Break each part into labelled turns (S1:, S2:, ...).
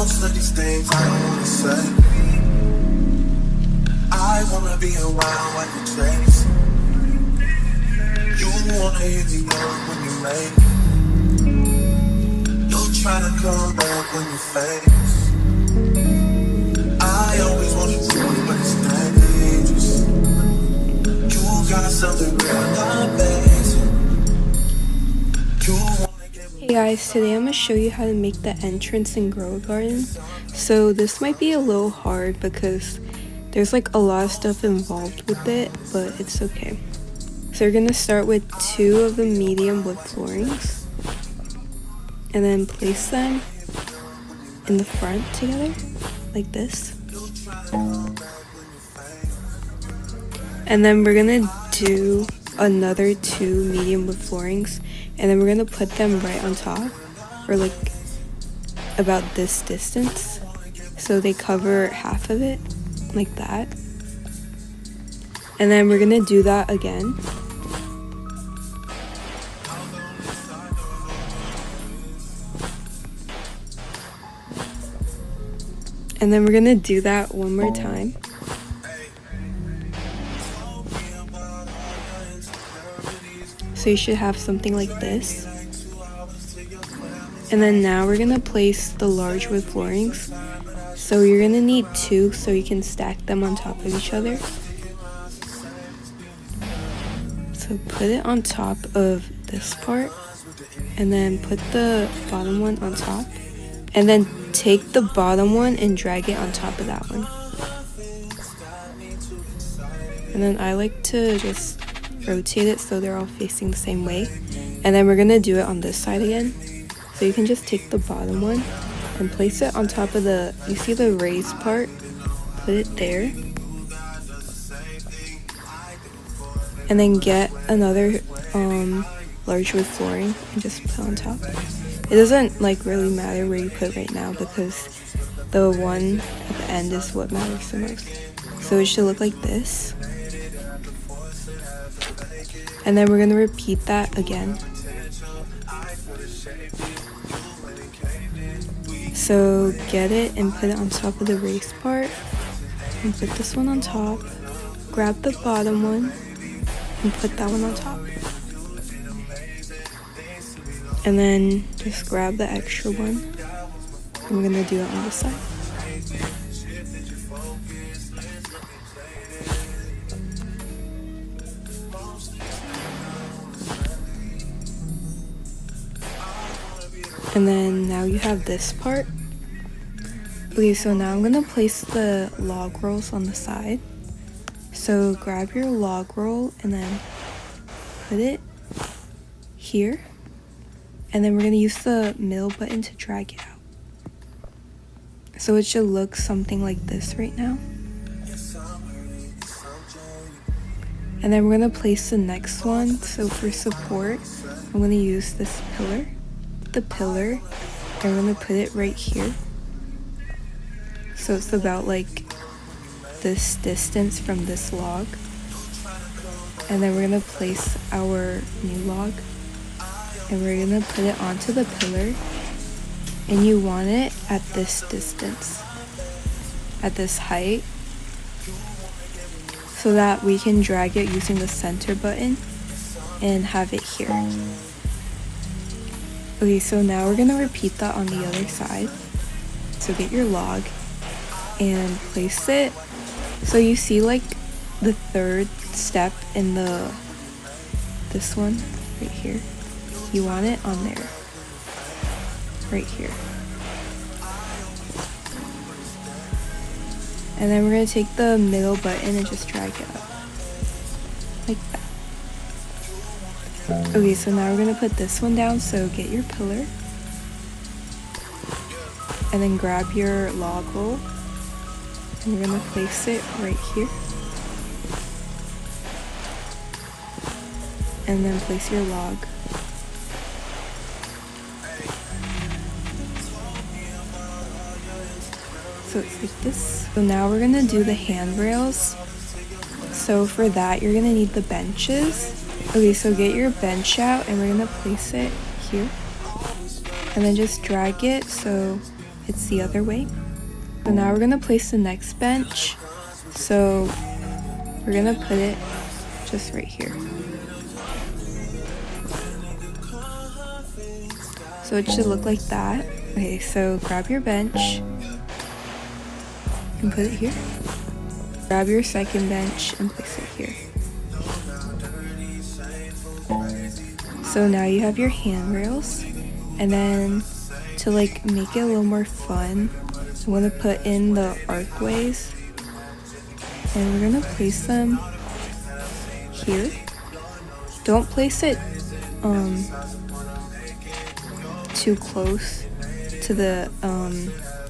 S1: Most of these things I don't wanna say. I wanna be around when you chase. You wanna hit me up when you make. You're trying to come back when you face. I always want you to, but it's dangerous. You got something real, not basic. You wanna get.
S2: Hey guys, today I'm going to show you how to make the entrance and grow a garden. So this might be a little hard because there's like a lot of stuff involved with it, but it's okay. So you're going to start with 2 of the medium wood floorings and then place them in the front together like this. And then we're going to do another 2 medium wood floorings, and then we're going to put them right on top, or like about this distance, so they cover half of it like that. And then we're going to do that again. And then we're going to do that one more time. So you should have something like this. And then now we're going to place the large wood floorings. So you're going to need 2 so you can stack them on top of each other. So put it on top of this part. And then put the bottom one on top. And then take the bottom one and drag it on top of that one. And then I like to just rotate it so they're all facing the same way. And then we're going to do it on this side again. So you can just take the bottom one and place it on top of the, you see the raised part? Put it there. And then get another large wood flooring and just put on top. It doesn't like really matter where you put right now because the one at the end is what matters the most. So it should look like this. And then we're going to repeat that again. So get it and put it on top of the raised part. And put this one on top. Grab the bottom one and put that one on top. And then just grab the extra one. And we're going to do it on this side. And then now you have this part. Okay, so now I'm going to place the log rolls on the side. So grab your log roll and then put it here. And then we're going to use the middle button to drag it out. So it should look something like this right now. And then we're going to place the next one. So for support, I'm going to use this pillar. The pillar, and I'm going to put it right here. So it's about like this distance from this log. And then we're going to place our new log. And we're going to put it onto the pillar. And you want it at this distance. At this height. So that we can drag it using the center button. And have it here. Okay, so now we're going to repeat that on the other side. So get your log and place it. So you see like the third step in this one right here. You want it on there. Right here. And then we're going to take the middle button and just drag it up. Like that. Okay, so now we're going to put this one down, so get your pillar. And then grab your log roll. And we're going to place it right here. And then place your log. So it's like this. So now we're going to do the handrails. So for that, you're going to need the benches. Okay, so get your bench out and we're going to place it here. And then just drag it so it's the other way. So now we're gonna place the next bench. So we're gonna put it just right here. So it should look like that. Okay, so grab your bench and put it here. Grab your second bench and place it here. So now you have your handrails, and then to like make it a little more fun, I'm gonna put in the archways, and we're gonna place them here. Don't place it too close to the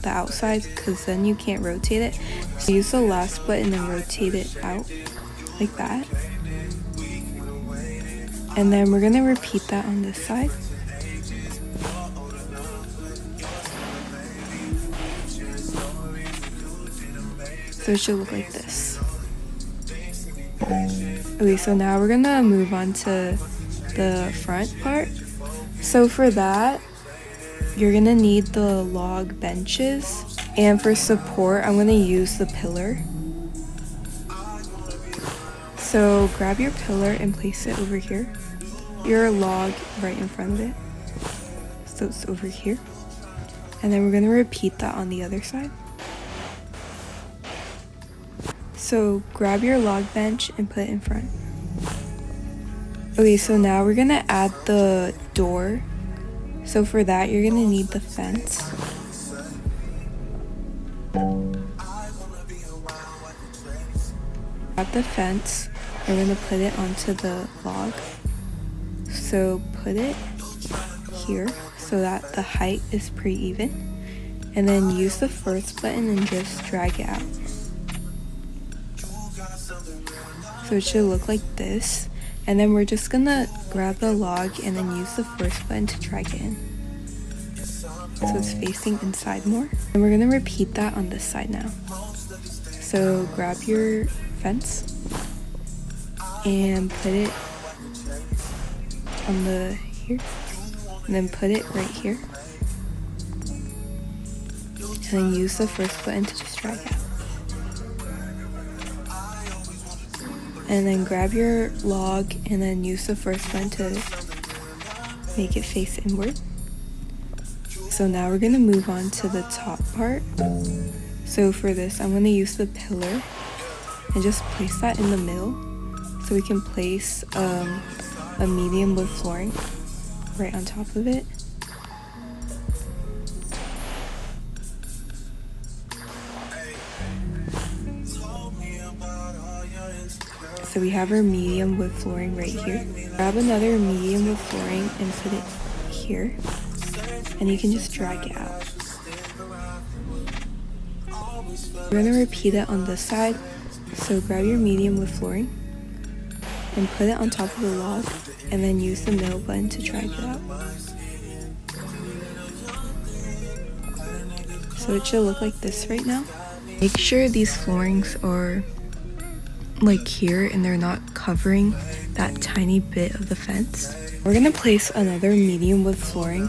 S2: outside, because then you can't rotate it. So use the last button and rotate it out like that. And then we're gonna repeat that on this side. So it should look like this. Okay, so now we're gonna move on to the front part. So for that, you're gonna need the log benches, and for support, I'm gonna use the pillar. So grab your pillar and place it over here. Your log right in front of it. So it's over here. And then we're gonna repeat that on the other side. So grab your log bench and put it in front. Okay, so now we're gonna add the door. So for that, you're gonna need the fence. Grab the fence, we're gonna put it onto the log. So put it here so that the height is pretty even. And then use the first button and just drag it out. So it should look like this. And then we're just gonna grab the log and then use the first button to drag it in. So it's facing inside more. And we're gonna repeat that on this side now. So grab your fence and put it on the here. And then put it right here. And then use the first button to just drag it out. And then grab your log and then use the first button to make it face inward. So now we're gonna move on to the top part. So for this, I'm gonna use the pillar and just place that in the middle so we can place a medium wood flooring right on top of it. So we have our medium wood flooring right here. Grab another medium wood flooring and put it here. And you can just drag it out. We're gonna repeat it on this side. So grab your medium wood flooring and put it on top of the log, and then use the middle button to drag it out. So it should look like this right now. Make sure these floorings are like here and they're not covering that tiny bit of the fence. We're gonna place another medium wood flooring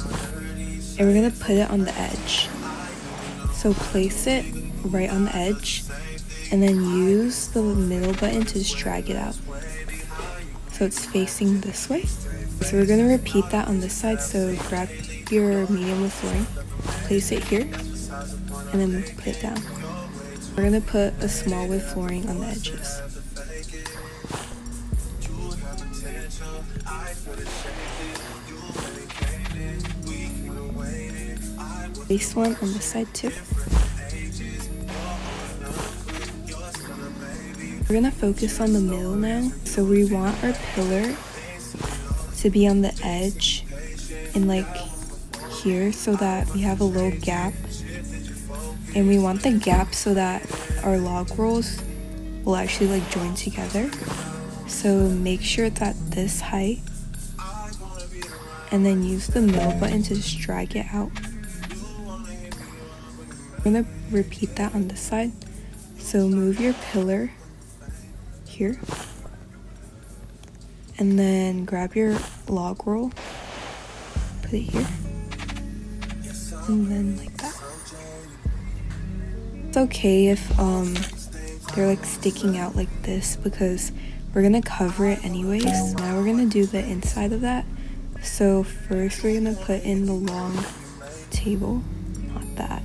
S2: and we're gonna put it on the edge. So place it right on the edge and then use the middle button to just drag it out. So it's facing this way. So we're gonna repeat that on this side. So grab your medium wood flooring, place it here, and then put it down. We're gonna put a small wood flooring on the edges. Place one on this side too. We're gonna focus on the middle now. So we want our pillar to be on the edge and like here so that we have a little gap. And we want the gap so that our log rolls will actually like join together. So make sure it's at this height and then use the middle button to just drag it out. I'm gonna repeat that on this side. So move your pillar here and then grab your log roll, put it here, and then like that. It's okay if they're like sticking out like this because we're gonna cover it anyways. Now we're gonna do the inside of that. So first we're gonna put in the long table, not that.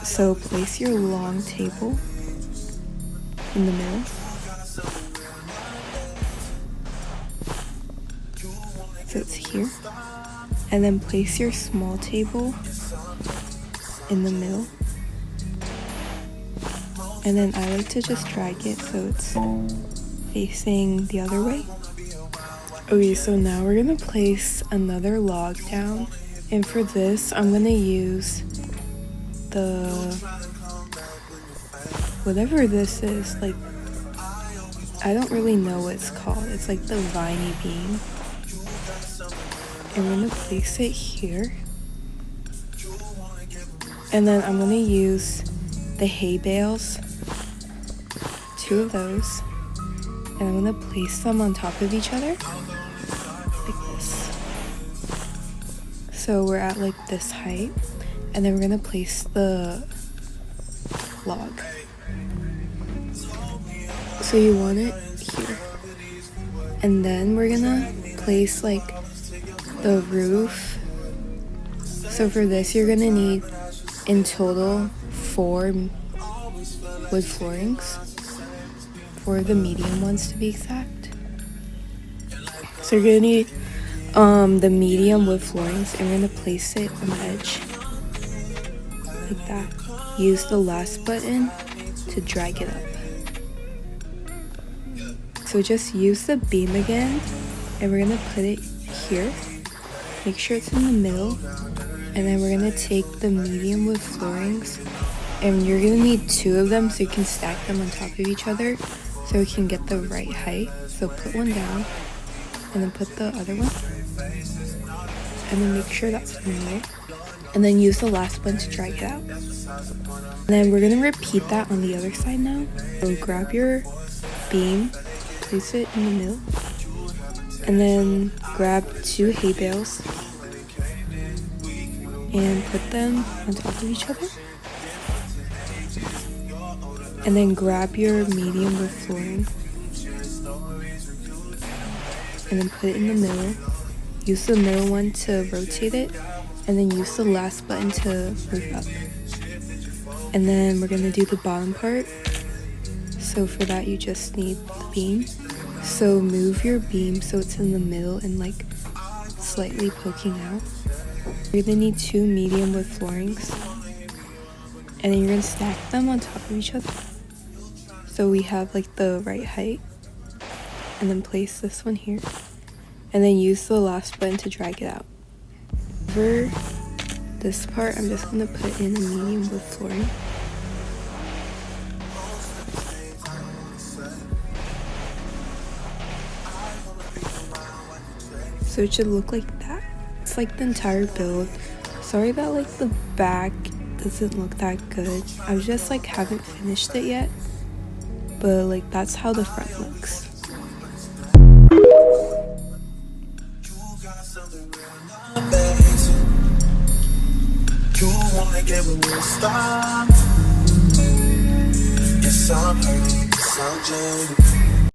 S2: So place your long table in the middle. So it's here. And then place your small table in the middle. And then I like to just drag it so it's facing the other way. Okay, so now we're gonna place another log down. And for this, I'm gonna use the, whatever this is, like, I don't really know what it's called. It's like the viney beam. And we're gonna place it here. And then I'm gonna use the hay bales, 2 of those, and I'm gonna place them on top of each other, like this. So we're at like this height, and then we're gonna place the log. So you want it here. And then we're gonna place like the roof. So for this you're gonna need in total 4 wood floorings, 4 of the medium ones to be exact. So you're gonna need the medium wood floorings, and we're gonna place it on the edge like that. Use the last button to drag it up. So just use the beam again, and we're gonna put it here. Make sure it's in the middle, and then we're gonna take the medium wood floorings, and you're gonna need 2 of them so you can stack them on top of each other so we can get the right height. So put one down, and then put the other one, and then make sure that's in the middle, and then use the last one to drag it out. And then we're gonna repeat that on the other side now. So grab your beam, place it in the middle, and then grab 2 hay bales and put them on top of each other. And then grab your medium wood flooring and then put it in the middle. Use the middle one to rotate it, and then use the last button to move up. And then we're gonna do the bottom part. So for that you just need the beam. So move your beam so it's in the middle and like slightly poking out. You're gonna need 2 medium wood floorings, and then you're gonna stack them on top of each other so we have like the right height. And then place this one here, and then use the last button to drag it out. For this part, I'm just gonna put in a medium wood flooring. So it should look like that. It's like the entire build. Sorry that like the back doesn't look that good. I just like haven't finished it yet, but like that's how the front looks.
S1: You wanna give it a stop. Yes, I'm hurt, yes, I'm jaded.